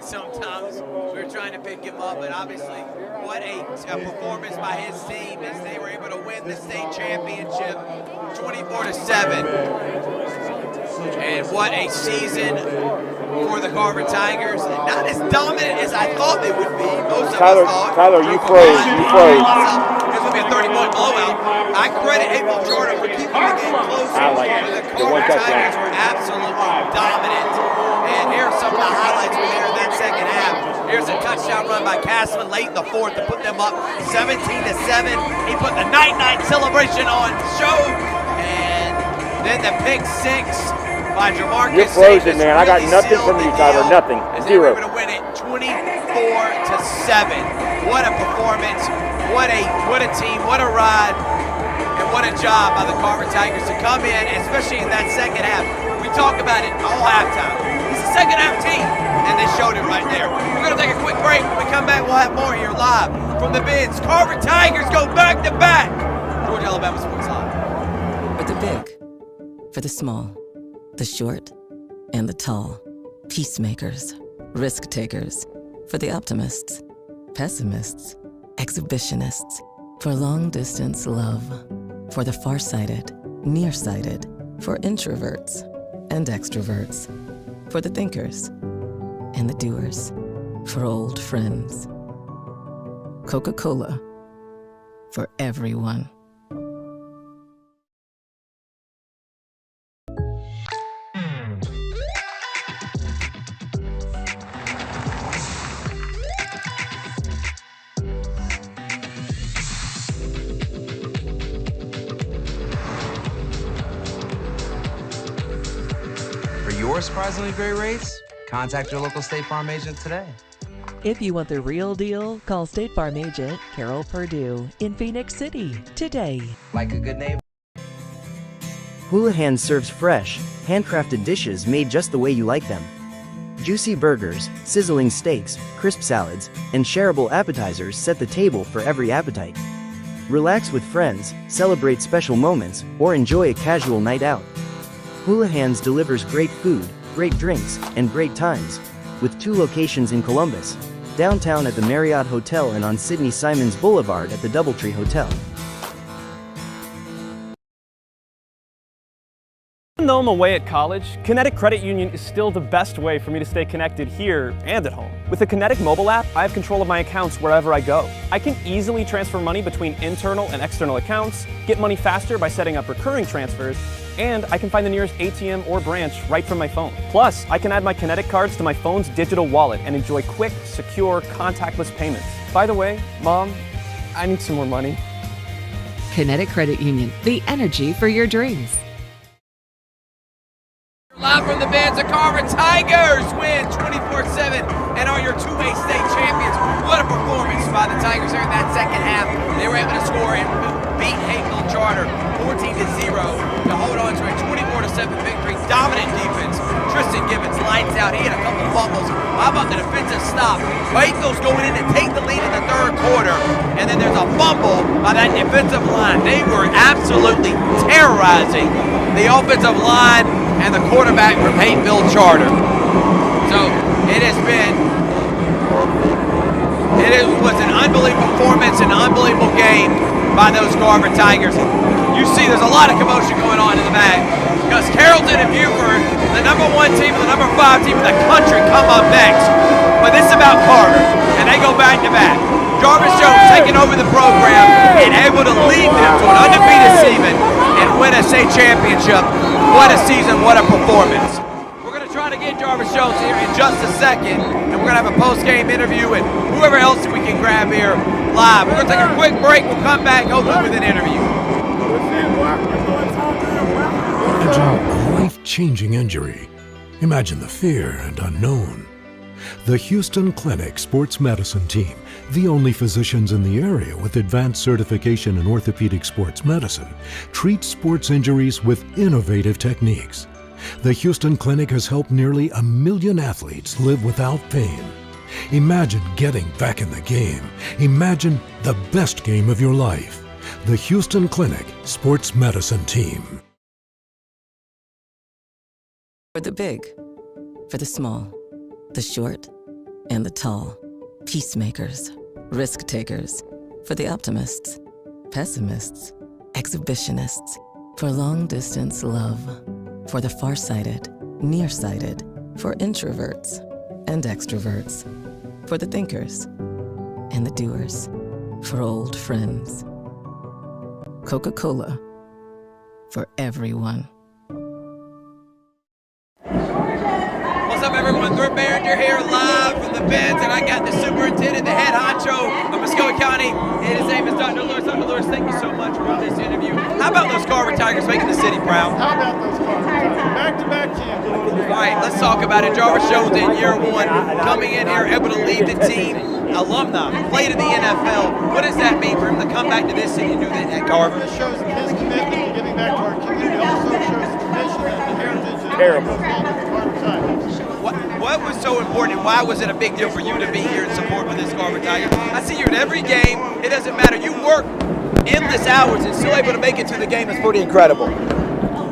Sometimes we were trying to pick him up, but obviously what a performance by his team as they were able to win the state championship 24-7. And what a season for the Carver Tigers. Not as dominant as I thought they would be. Most of us thought. Tyler, you froze. It's going to be a 30-point blowout. I credit April Jordan for keeping the game close. The Carver Tigers were absolutely dominant. And here's some of the highlights we there in that second half. Here's a touchdown run by Castman late in the fourth to put them up 17-7. He put the night-night celebration on show. And then the pick six by Jamarcus. You're frozen, man. I got nothing from you, Tyler. Nothing. Zero. They were going to win it 24-7. What a performance. What a team. What a ride. And what a job by the Carver Tigers to come in, especially in that second half. We talk about it all halftime. Second half team, and they showed it right there. We're going to take a quick break. When we come back, we'll have more here live from the Benz. Carver Tigers go back to back. Georgia, Alabama Sports Live. For the big, for the small, the short, and the tall. Peacemakers, risk takers. For the optimists, pessimists, exhibitionists. For long distance love. For the farsighted, nearsighted. For introverts and extroverts. For the thinkers and the doers, for old friends. Coca-Cola, for everyone. For your surprisingly great rates, contact your local State Farm agent today. If you want the real deal, call State Farm agent Carol Perdue in Phoenix City today. Like a good neighbor. Houlihan serves fresh, handcrafted dishes made just the way you like them. Juicy burgers, sizzling steaks, crisp salads, and shareable appetizers set the table for every appetite. Relax with friends, celebrate special moments, or enjoy a casual night out. Houlihan's delivers great food, great drinks, and great times, with 2 locations in Columbus, downtown at the Marriott Hotel and on Sidney Simons Boulevard at the Doubletree Hotel. Even though I'm away at college, Kinetic Credit Union is still the best way for me to stay connected here and at home. With the Kinetic mobile app, I have control of my accounts wherever I go. I can easily transfer money between internal and external accounts, get money faster by setting up recurring transfers, And I can find the nearest ATM or branch right from my phone. Plus, I can add my Kinetic cards to my phone's digital wallet and enjoy quick, secure, contactless payments. By the way, Mom, I need some more money. Kinetic Credit Union, the energy for your dreams. Live from the Benz, the Carver Tigers win 24-7 and are your 2A state champions. What a performance by the Tigers there in that second half. They were able to score and beat Hayville Charter 14-0 to hold on to a 24-7 victory. Dominant defense. Tristan Gibbons lights out. He had a couple fumbles. How about the defensive stop? Hayville's going in to take the lead in the third quarter, and then there's a fumble by that defensive line. They were absolutely terrorizing the offensive line and the quarterback from Hayville Charter. So it was an unbelievable performance, an unbelievable game by those Carver Tigers. You see there's a lot of commotion going on in the back because Carrollton and Buford, the number 1 team and the number 5 team in the country, come up next. But this is about Carver, and they go back to back. Jarvis Jones taking over the program and able to lead them to an undefeated season and win a state championship. What a season, what a performance. We're going to try to get Jarvis Jones here in just a second, and we're going to have a post-game interview and whoever else we can grab here live. We're going to take a quick break. We'll come back, hopefully with an interview. Imagine a life-changing injury. Imagine the fear and unknown. The Houston Clinic Sports Medicine Team, the only physicians in the area with advanced certification in orthopedic sports medicine, treats sports injuries with innovative techniques. The Houston Clinic has helped nearly 1 million athletes live without pain. Imagine getting back in the game. Imagine the best game of your life. The Houston Clinic Sports Medicine Team. For the big, for the small, the short, and the tall. Peacemakers, risk takers. For the optimists, pessimists, exhibitionists. For long distance love. For the farsighted, nearsighted. For introverts and extroverts. For the thinkers and the doers. For old friends. Coca-Cola. For everyone. What's up, everyone? Thurp Behringer here live from the Benz, and I got the superintendent, the head honcho of Muskogee County, and his name is Dr. Lewis. Dr. Lewis, thank you so much for this interview. How about those Carver Tigers making the city proud? How about those Carver Tigers? Back-to-back champions. All right, let's talk about it. Jarvis Jones in year 1, coming in here, able to lead the team, alumni, played in the NFL. What does that mean for him to come back to this city and do that at Carver? This shows his commitment to giving back to our community. It also shows the tradition and the heritage of Terrible. the Carver Tigers. What was so important? Why was it a big deal for you to be here in support for this Carver Tigers? I see you at every game. It doesn't matter. You work endless hours and still able to make it to the game. It's pretty incredible.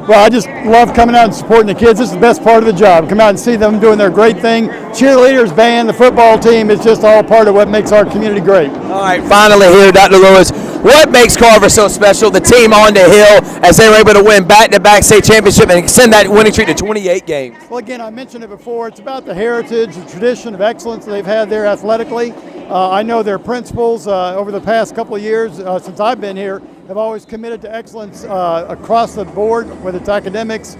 Well, I just love coming out and supporting the kids. This is the best part of the job. Come out and see them doing their great thing. Cheerleaders, band, the football team, it's just all part of what makes our community great. All right, finally here, Dr. Lewis. What makes Carver so special? The team on the hill as they were able to win back-to-back state championship and extend that winning streak to 28 games. Well, again, I mentioned it before. It's about the heritage, the tradition of excellence that they've had there athletically. I know their principals over the past couple of years since I've been here have always committed to excellence across the board, whether it's academics,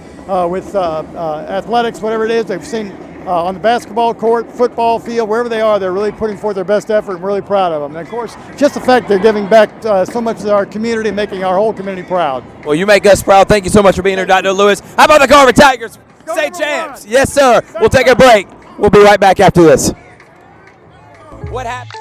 with athletics, whatever it is. They've seen on the basketball court, football field, wherever they are, they're really putting forth their best effort. I'm really proud of them. And of course, just the fact they're giving back so much to our community, making our whole community proud. Well, you make us proud. Thank you so much for being here, Dr. Lewis. How about the Carver Tigers? State champs. Yes, sir. We'll take a break. We'll be right back after this. What happened?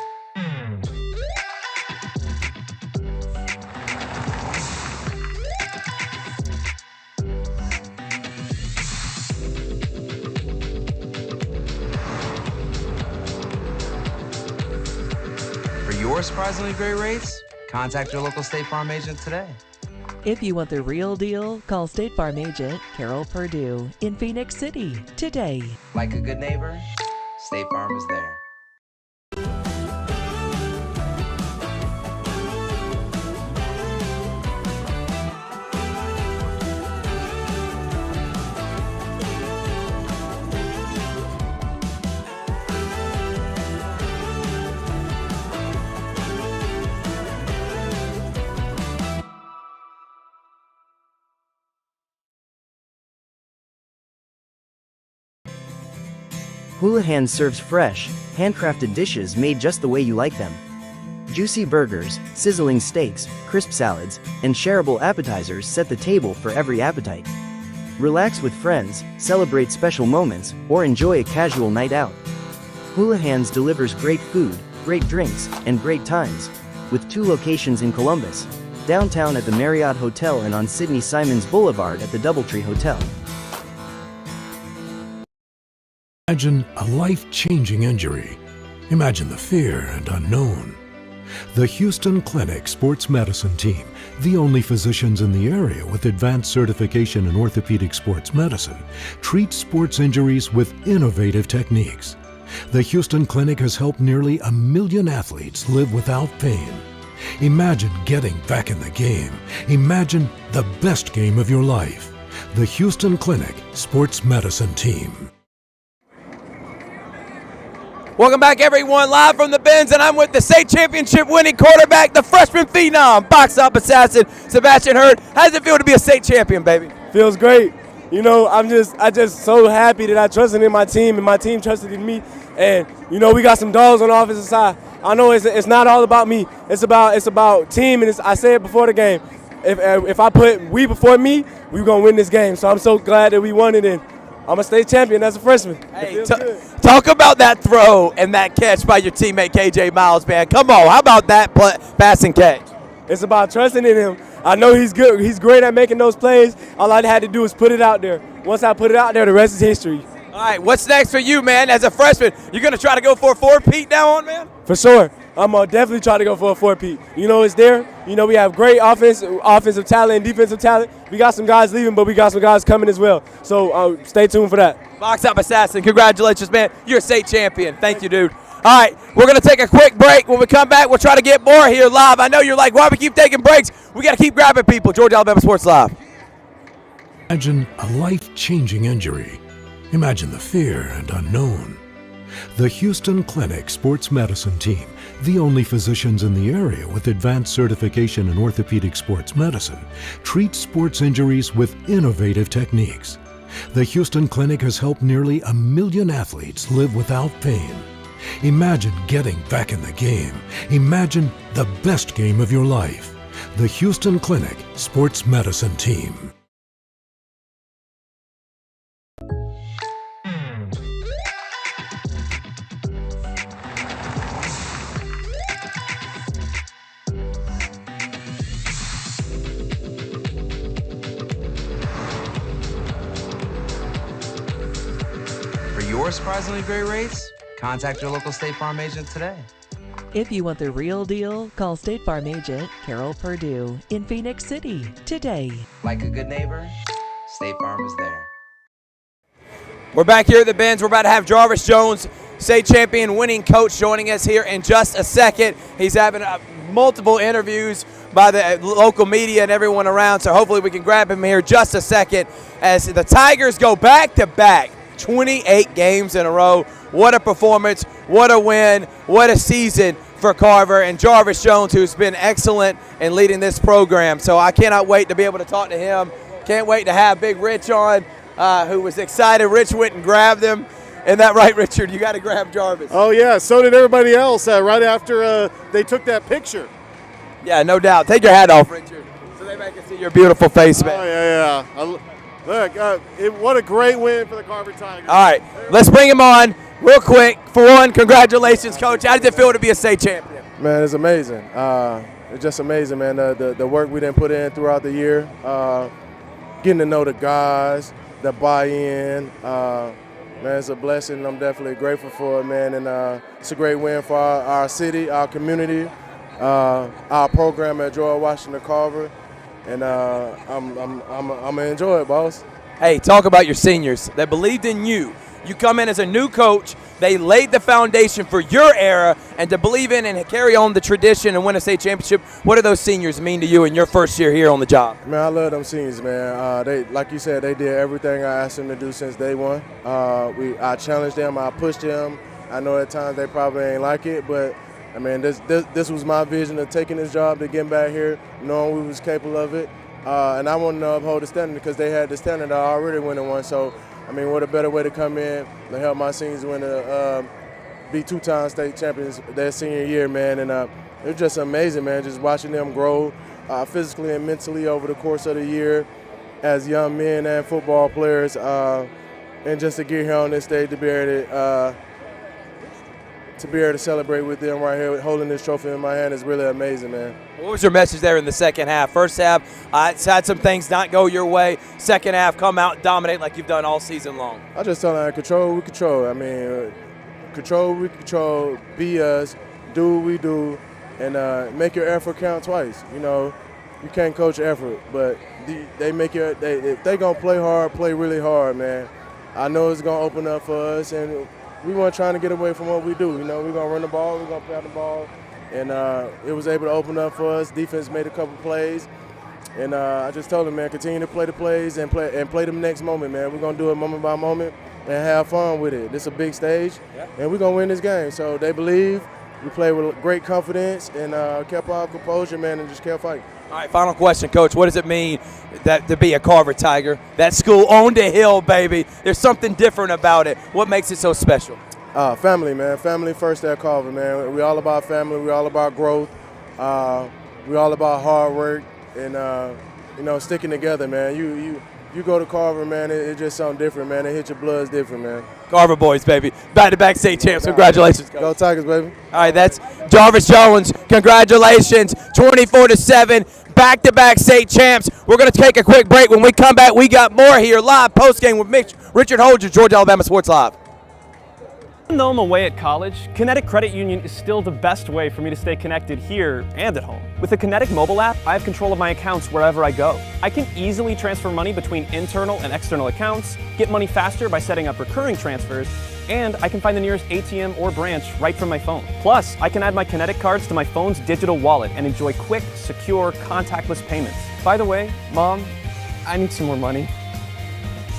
For your surprisingly great rates, contact your local State Farm agent today. If you want the real deal, call State Farm agent Carol Purdue in Phoenix City today. Like a good neighbor, State Farm is there. Houlihan serves fresh, handcrafted dishes made just the way you like them. Juicy burgers, sizzling steaks, crisp salads, and shareable appetizers set the table for every appetite. Relax with friends, celebrate special moments, or enjoy a casual night out. Houlihan's delivers great food, great drinks, and great times, with 2 locations in Columbus, downtown at the Marriott Hotel and on Sidney Simons Boulevard at the Doubletree Hotel. Imagine a life-changing injury. Imagine the fear and unknown. The Houston Clinic Sports Medicine Team, the only physicians in the area with advanced certification in orthopedic sports medicine, treats sports injuries with innovative techniques. The Houston Clinic has helped nearly 1 million athletes live without pain. Imagine getting back in the game. Imagine the best game of your life. The Houston Clinic Sports Medicine Team. Welcome back, everyone, live from the Benz, and I'm with the state championship winning quarterback, the freshman phenom, box up assassin, Sebastian Hurd. How does it feel to be a state champion, baby? Feels great. You know, I just so happy that I trusted in my team and my team trusted in me. And you know, we got some dogs on the offensive side. I know it's not all about me. It's about team, and I said it before the game. If I put we before me, we're gonna win this game. So I'm so glad that we won it, and I'm a state champion as a freshman. Hey, talk about that throw and that catch by your teammate KJ Miles, man. Come on, how about that pass and catch? It's about trusting in him. I know he's good. He's great at making those plays. All I had to do was put it out there. Once I put it out there, the rest is history. All right, what's next for you, man, as a freshman? You're going to try to go for a 4-peat now on, man? For sure. I'm going to definitely try to go for a 4-peat. You know, it's there. You know, we have great offensive talent and defensive talent. We got some guys leaving, but we got some guys coming as well. So stay tuned for that. Box Up Assassin, congratulations, man. You're a state champion. Thank you, dude. All right, we're going to take a quick break. When we come back, we'll try to get more here live. I know you're like, why we keep taking breaks? We got to keep grabbing people. Georgia Alabama Sports Live. Imagine a life-changing injury. Imagine the fear and unknown. The Houston Clinic Sports Medicine Team, the only physicians in the area with advanced certification in orthopedic sports medicine, treats sports injuries with innovative techniques. The Houston Clinic has helped nearly 1 million athletes live without pain. Imagine getting back in the game. Imagine the best game of your life. The Houston Clinic Sports Medicine Team. For your surprisingly great rates, contact your local State Farm agent today. If you want the real deal, call State Farm agent Carol Purdue in Phoenix City today. Like a good neighbor, State Farm is there. We're back here at the Benz. We're about to have Jarvis Jones, state champion winning coach, joining us here in just a second. He's having multiple interviews by the local media and everyone around, so hopefully we can grab him here just a second as the Tigers go back-to-back, 28 games in a row. What a performance, what a win, what a season for Carver and Jarvis Jones, who's been excellent in leading this program. So I cannot wait to be able to talk to him. Can't wait to have Big Rich on, who was excited. Rich went and grabbed him. Isn't that right, Richard? You got to grab Jarvis. Oh, yeah, so did everybody else right after they took that picture. Yeah, no doubt. Take your hat off, Richard, so they can see your beautiful face, man. Oh, yeah. Look, what a great win for the Carver Tigers. All right, let's bring him on real quick. For one, congratulations, Coach. How does it feel to be a state champion? Man, it's amazing. It's just amazing, man. The work we didn't put in throughout the year, getting to know the guys, the buy-in. Man, it's a blessing. I'm definitely grateful for it, man. And it's a great win for our city, our community, our program at George Washington Carver. And I'm gonna enjoy it, boss. Hey, talk about your seniors that believed in you. You come in as a new coach. They laid the foundation for your era, and to believe in and carry on the tradition and win a state championship. What do those seniors mean to you in your first year here on the job? Man, I love them seniors, man. They, like you said, they did everything I asked them to do since day one. I challenged them, I pushed them. I know at times they probably ain't like it, but I mean, this was my vision of taking this job, to get back here, knowing we was capable of it. And I wanted to uphold the standard because they had the standard. I already winning one. So I mean, what a better way to come in to help my seniors win be two-time state champions their senior year, man. And it was just amazing, man, just watching them grow physically and mentally over the course of the year as young men and football players. And just to get here on this stage to be able to celebrate with them right here, holding this trophy in my hand is really amazing, man. What was your message there in the second half? First half, it's had some things not go your way. Second half, come out and dominate like you've done all season long. I just tell them, control what we control. I mean, control what we control, be us, do what we do, and make your effort count twice. You know, you can't coach effort, but they make if they gonna play hard, play really hard, man. I know it's gonna open up for us, and we weren't trying to get away from what we do. You know, we're gonna run the ball, we're gonna play the ball, and it was able to open up for us. Defense made a couple plays, and I just told them, man, continue to play the plays and play them next moment, man. We're gonna do it moment by moment and have fun with it. This is a big stage, and we're gonna win this game. So they believe. We played with great confidence and kept our composure, man, and just kept fighting. All right, final question, Coach. What does it mean to be a Carver Tiger? That school on the hill, baby. There's something different about it. What makes it so special? Family, man. Family first at Carver, man. We all about family. We all about growth. We all about hard work and sticking together, man. You go to Carver, man. It's just something different, man. It hit your blood different, man. Carver boys, baby. Back-to-back state champs. Congratulations, Coach. Go Tigers, baby. All right, that's Jarvis Jones. Congratulations. 24-7. Back-to-back state champs. We're going to take a quick break. When we come back, we got more here live post-game with Richard Holger, Georgia Alabama Sports Live. Even though I'm away at college, Kinetic Credit Union is still the best way for me to stay connected here and at home. With the Kinetic mobile app, I have control of my accounts wherever I go. I can easily transfer money between internal and external accounts, get money faster by setting up recurring transfers, and I can find the nearest ATM or branch right from my phone. Plus, I can add my Kinetic cards to my phone's digital wallet and enjoy quick, secure, contactless payments. By the way, Mom, I need some more money.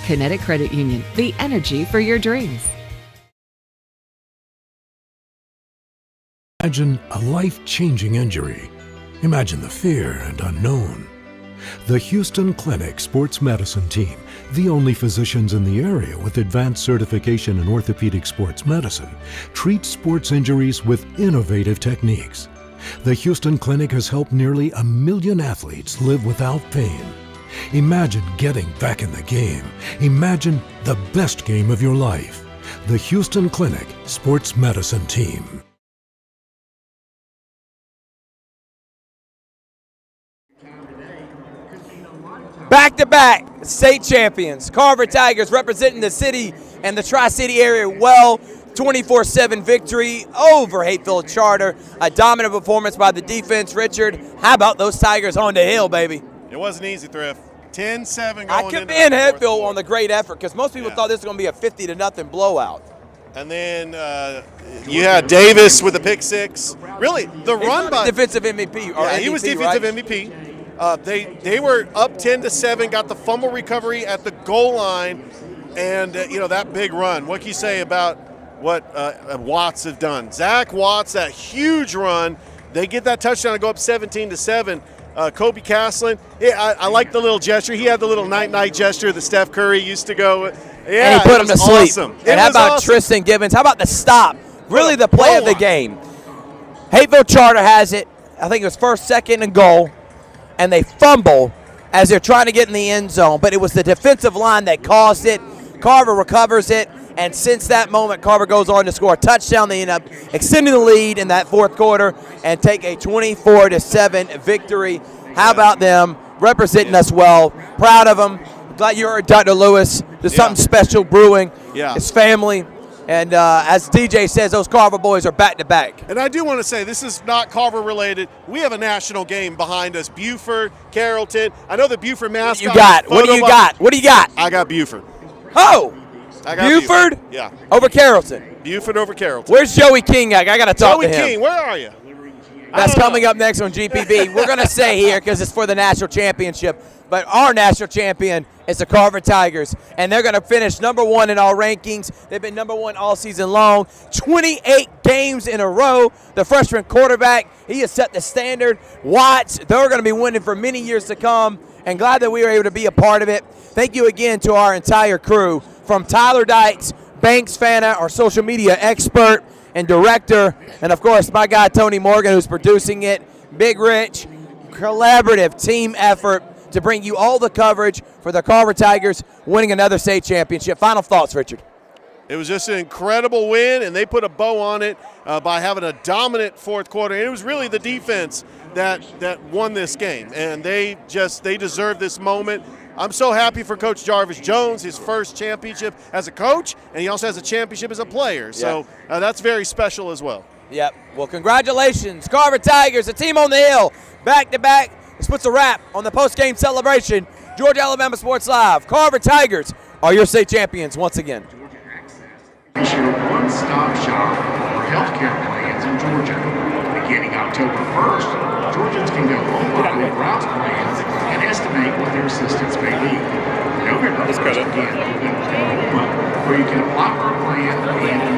Kinetic Credit Union, the energy for your dreams. Imagine a life-changing injury. Imagine the fear and unknown. The Houston Clinic Sports Medicine Team, the only physicians in the area with advanced certification in orthopedic sports medicine, treats sports injuries with innovative techniques. The Houston Clinic has helped nearly 1 million athletes live without pain. Imagine getting back in the game. Imagine the best game of your life. The Houston Clinic Sports Medicine Team. Back-to-back state champions. Carver Tigers representing the city and the Tri-City area well. 24-7 victory over Hateville Charter. A dominant performance by the defense. Richard, how about those Tigers on the hill, baby? It wasn't easy, Thrift. 10-7 going I commend Hateville on the great effort because most people thought this was going to be a 50-0 blowout. And then you had Davis with the pick six. Really, the run by defensive MVP. Yeah, he was defensive MVP. They were up 10-7, got the fumble recovery at the goal line, and that big run. What can you say about what Watts have done? Zach Watts, that huge run. They get that touchdown and go up 17-7. Kobe Castlin, I like the little gesture. He had the little night-night gesture that Steph Curry used to go. Yeah, and he put him to sleep. Awesome. And how about Tristan Gibbons? How about the stop? Really the play of the game. Hateville Charter has it. I think it was first, second, and goal. And they fumble as they're trying to get in the end zone. But it was the defensive line that caused it. Carver recovers it. And since that moment, Carver goes on to score a touchdown. They end up extending the lead in that fourth quarter and take a 24-7 victory. How about them representing us well? Proud of them. Glad you heard Dr. Lewis. There's something special brewing. Yeah. His family. And as DJ says, those Carver boys are back-to-back. And I do want to say, this is not Carver related. We have a national game behind us. Buford, Carrollton. I know the Buford mascot. What do you got? What do you got? I got Buford. Oh! I got Buford? Yeah. Over Carrollton. Buford over Carrollton. Where's Joey King at? I got to talk to him. Joey King, where are you? That's coming up next on GPB. We're going to say here because it's for the national championship, but our national champion is the Carver Tigers, and they're going to finish number one in our rankings. They've been number one all season long, 28 games in a row. The freshman quarterback, he has set the standard. Watts, they're going to be winning for many years to come, and glad that we were able to be a part of it. Thank you again to our entire crew from Tyler Dykes, Banks Fana, our social media expert and director, and of course my guy Tony Morgan, who's producing it. Big Rich, collaborative team effort to bring you all the coverage for the Carver Tigers winning another state championship. Final thoughts, Richard. It was just an incredible win, and they put a bow on it by having a dominant fourth quarter. And it was really the defense that won this game, and they deserve this moment. I'm so happy for Coach Jarvis Jones, his first championship as a coach, and he also has a championship as a player. So that's very special as well. Yep. Well, congratulations, Carver Tigers, a team on the hill, back-to-back. This puts a wrap on the post-game celebration. Georgia Alabama Sports Live. Carver Tigers are your state champions once again. Is your one-stop shop for healthcare plans in Georgia. Beginning October 1st, Georgians can go online with browse plans and estimate what their assistance may be. November 1st, again, open enrollment, where you can apply for a plan and